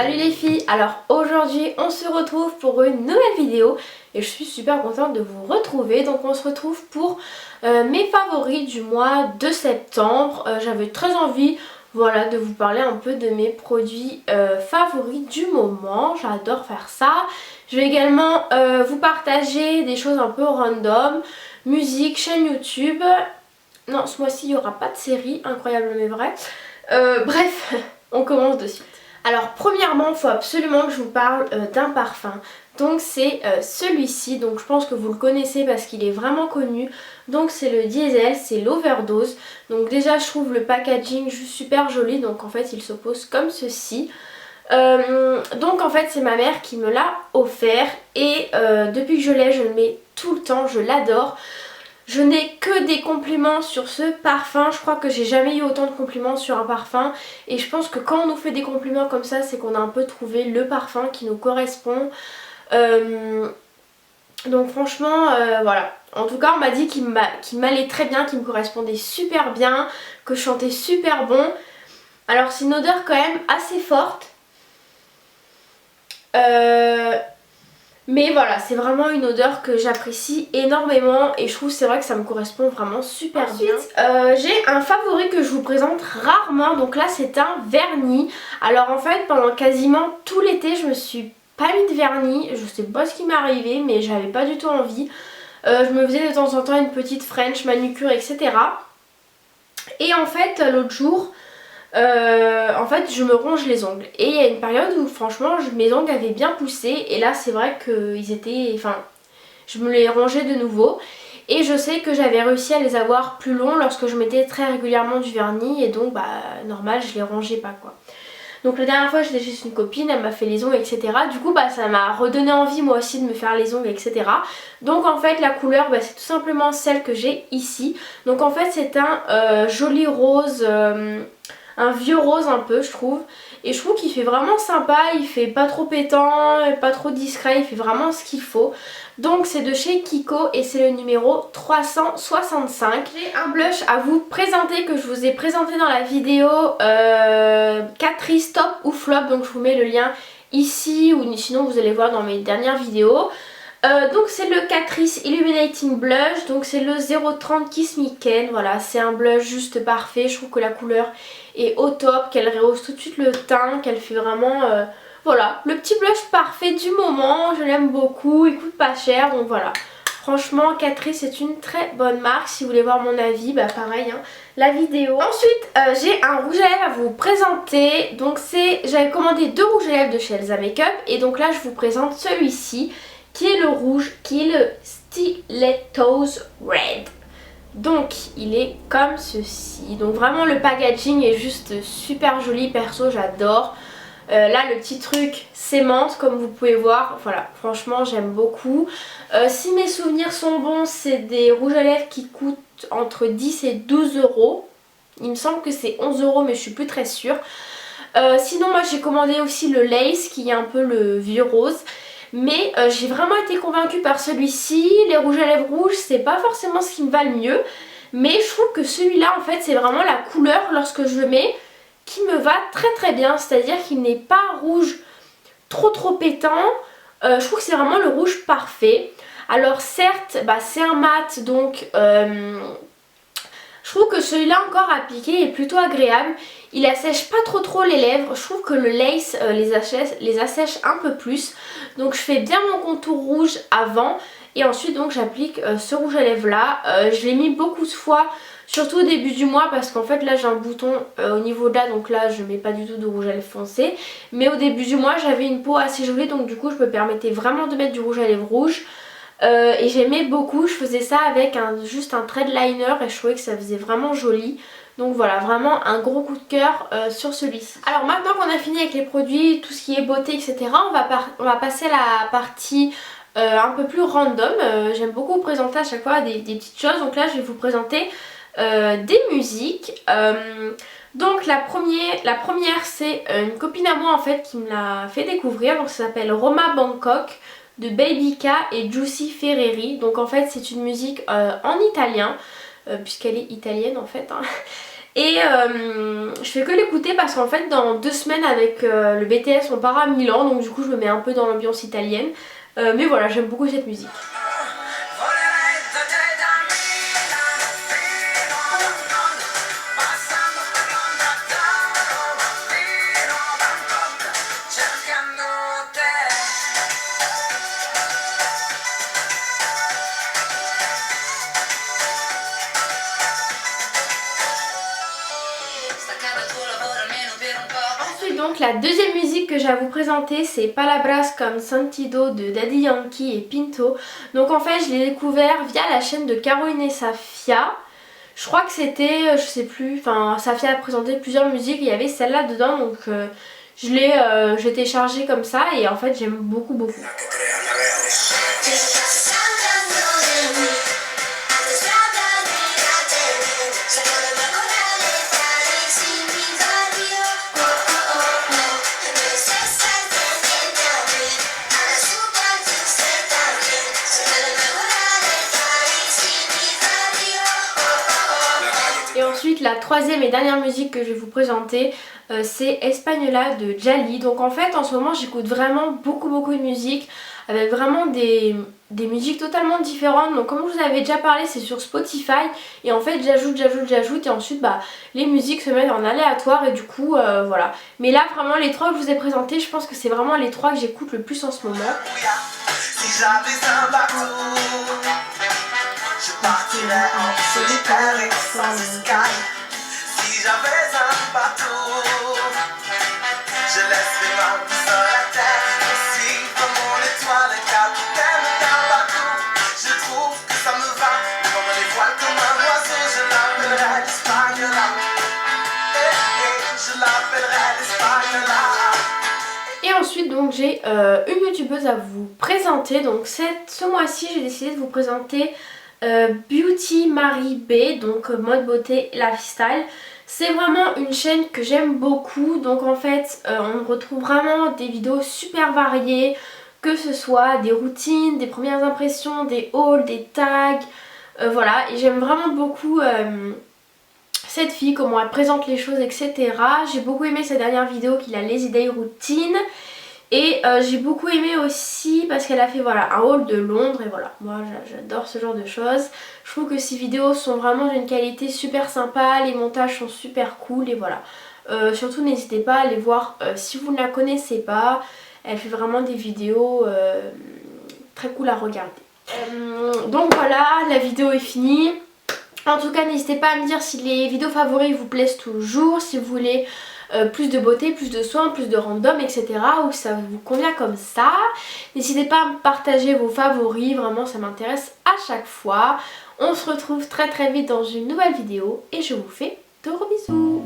Salut les filles, alors aujourd'hui on se retrouve pour une nouvelle vidéo et je suis super contente de vous retrouver. Donc on se retrouve pour mes favoris du mois de septembre. J'avais très envie de vous parler un peu de mes produits favoris du moment. J'adore faire ça. Je vais également vous partager des choses un peu random, musique, chaîne YouTube. Non, ce mois-ci il n'y aura pas de série, incroyable mais vrai. Bref, on commence de suite. Alors premièrement, il faut absolument que je vous parle d'un parfum. Donc c'est celui-ci, donc je pense que vous le connaissez parce qu'il est vraiment connu. Donc c'est le Diesel, c'est l'Overdose. Donc déjà je trouve le packaging juste super joli, donc en fait il se pose comme ceci. Donc en fait c'est ma mère qui me l'a offert et depuis que je l'ai, je le mets tout le temps, je l'adore. Je n'ai que des compliments sur ce parfum, je crois que j'ai jamais eu autant de compliments sur un parfum et je pense que quand on nous fait des compliments comme ça, c'est qu'on a un peu trouvé le parfum qui nous correspond. Donc franchement voilà, en tout cas on m'a dit qu'il m'allait très bien, qu'il me correspondait super bien, que je sentais super bon. Alors c'est une odeur quand même assez forte. Mais voilà, c'est vraiment une odeur que j'apprécie énormément et je trouve c'est vrai que ça me correspond vraiment super bien. Ensuite, j'ai un favori que je vous présente rarement, donc là c'est un vernis. Alors en fait pendant quasiment tout l'été je me suis pas mis de vernis, je sais pas ce qui m'est arrivé mais j'avais pas du tout envie. Je me faisais de temps en temps une petite French manucure etc. Et en fait l'autre jour... en fait je me ronge les ongles et il y a une période où franchement mes ongles avaient bien poussé et là c'est vrai qu'ils étaient, enfin je me les rongeais de nouveau et je sais que j'avais réussi à les avoir plus longs lorsque je mettais très régulièrement du vernis et donc bah normal je les rongeais pas quoi. Donc la dernière fois j'étais chez une copine, elle m'a fait les ongles etc. Du coup bah ça m'a redonné envie moi aussi de me faire les ongles etc. Donc en fait la couleur bah, c'est tout simplement celle que j'ai ici. Donc en fait c'est un joli rose... un vieux rose un peu je trouve. Et je trouve qu'il fait vraiment sympa, il fait pas trop pétant, pas trop discret, il fait vraiment ce qu'il faut. Donc c'est de chez Kiko et c'est le numéro 365. J'ai un blush à vous présenter que je vous ai présenté dans la vidéo Catrice Top ou Flop. Donc je vous mets le lien ici ou sinon vous allez voir dans mes dernières vidéos. Donc c'est le Catrice Illuminating Blush, donc c'est le 030 Kiss Me Ken, voilà c'est un blush juste parfait, je trouve que la couleur est au top, qu'elle rehausse tout de suite le teint, qu'elle fait vraiment, voilà, le petit blush parfait du moment, je l'aime beaucoup, il coûte pas cher, donc voilà. Franchement Catrice c'est une très bonne marque, si vous voulez voir mon avis, bah pareil hein, la vidéo. Ensuite j'ai un rouge à lèvres à vous présenter, donc j'avais commandé 2 rouges à lèvres de chez Elsa Makeup et donc là je vous présente celui-ci. Qui est le rouge, qui est le Stilettos Red. Donc il est comme ceci. Donc vraiment le packaging est juste super joli, perso j'adore. Là le petit truc s'aimante comme vous pouvez voir. Voilà, franchement j'aime beaucoup. Si mes souvenirs sont bons, c'est des rouges à lèvres qui coûtent entre 10 et 12 euros. Il me semble que c'est 11 euros mais je suis plus très sûre. Sinon moi j'ai commandé aussi le Lace qui est un peu le vieux rose. Mais j'ai vraiment été convaincue par celui-ci. Les rouges à lèvres rouges c'est pas forcément ce qui me va le mieux. Mais je trouve que celui-là en fait c'est vraiment la couleur lorsque je le mets qui me va très très bien. C'est-à-dire qu'il n'est pas rouge trop pétant. Je trouve que c'est vraiment le rouge parfait. Alors certes bah, c'est un mat donc... je trouve que celui-là encore appliqué est plutôt agréable. Il assèche pas trop les lèvres. Je trouve que le Lace les assèche un peu plus. Donc je fais bien mon contour rouge avant. Et ensuite donc j'applique ce rouge à lèvres là. Je l'ai mis beaucoup de fois. Surtout au début du mois parce qu'en fait là j'ai un bouton au niveau de là. Donc là je mets pas du tout de rouge à lèvres foncé. Mais au début du mois j'avais une peau assez jolie. Donc du coup je me permettais vraiment de mettre du rouge à lèvres rouge. Et j'aimais beaucoup, je faisais ça avec juste un trait de liner et je trouvais que ça faisait vraiment joli. Donc voilà, vraiment un gros coup de cœur sur celui-ci. Alors maintenant qu'on a fini avec les produits, tout ce qui est beauté etc, on va passer à la partie un peu plus random. J'aime beaucoup vous présenter à chaque fois des petites choses, donc là je vais vous présenter des musiques. Donc la première c'est une copine à moi en fait qui me l'a fait découvrir, donc ça s'appelle Roma Bangkok de Baby K et Giusy Ferreri. Donc en fait c'est une musique en italien puisqu'elle est italienne en fait hein. Et je fais que l'écouter parce qu'en fait dans 2 semaines avec le BTS on part à Milan, donc du coup je me mets un peu dans l'ambiance italienne. Mais voilà, j'aime beaucoup cette musique. Donc la deuxième musique que j'ai à vous présenter, c'est Palabras con Sentido de Daddy Yankee et Pinto. Donc en fait je l'ai découvert via la chaîne de Caroline et Safia. Je crois que c'était, je sais plus, enfin Safia a présenté plusieurs musiques et il y avait celle-là dedans, donc je l'ai téléchargée comme ça et en fait j'aime beaucoup. Et ensuite la troisième et dernière musique que je vais vous présenter c'est Espagnola de Djali. Donc en fait en ce moment j'écoute vraiment beaucoup de musique avec vraiment des musiques totalement différentes. Donc comme je vous avais déjà parlé, c'est sur Spotify et en fait j'ajoute et ensuite bah les musiques se mettent en aléatoire et du coup voilà. Mais là vraiment les trois que je vous ai présentés, je pense que c'est vraiment les trois que j'écoute le plus en ce moment. Si j'avais un bateau, je partirais en solitaire et sans escale. Si j'avais un bateau, je laisserais ma vie sur la terre. Aussi comme mon étoile, le capitaine d'un bateau. Je trouve que ça me va, prendre les voiles comme un oiseau. Je l'appellerai l'Espagnola. Je l'appellerai l'Espagnola. Et ensuite donc j'ai une youtubeuse à vous présenter. Donc ce mois-ci j'ai décidé de vous présenter Beauty Marie B, donc mode beauté lifestyle. C'est vraiment une chaîne que j'aime beaucoup, donc en fait on retrouve vraiment des vidéos super variées, que ce soit des routines, des premières impressions, des hauls, des tags, voilà, et j'aime vraiment beaucoup cette fille, comment elle présente les choses, etc. J'ai beaucoup aimé sa dernière vidéo qui est la Lazy Day Routine. Et j'ai beaucoup aimé aussi parce qu'elle a fait voilà un haul de Londres et voilà, moi j'adore ce genre de choses. Je trouve que ces vidéos sont vraiment d'une qualité super sympa, les montages sont super cool et voilà. Surtout n'hésitez pas à aller voir si vous ne la connaissez pas, elle fait vraiment des vidéos très cool à regarder. Donc voilà, la vidéo est finie. En tout cas n'hésitez pas à me dire si les vidéos favoris vous plaisent toujours, si vous voulez plus de beauté, plus de soins, plus de random, etc. ou si ça vous convient comme ça. N'hésitez pas à me partager vos favoris, vraiment ça m'intéresse à chaque fois. On se retrouve très vite dans une nouvelle vidéo et je vous fais de gros bisous.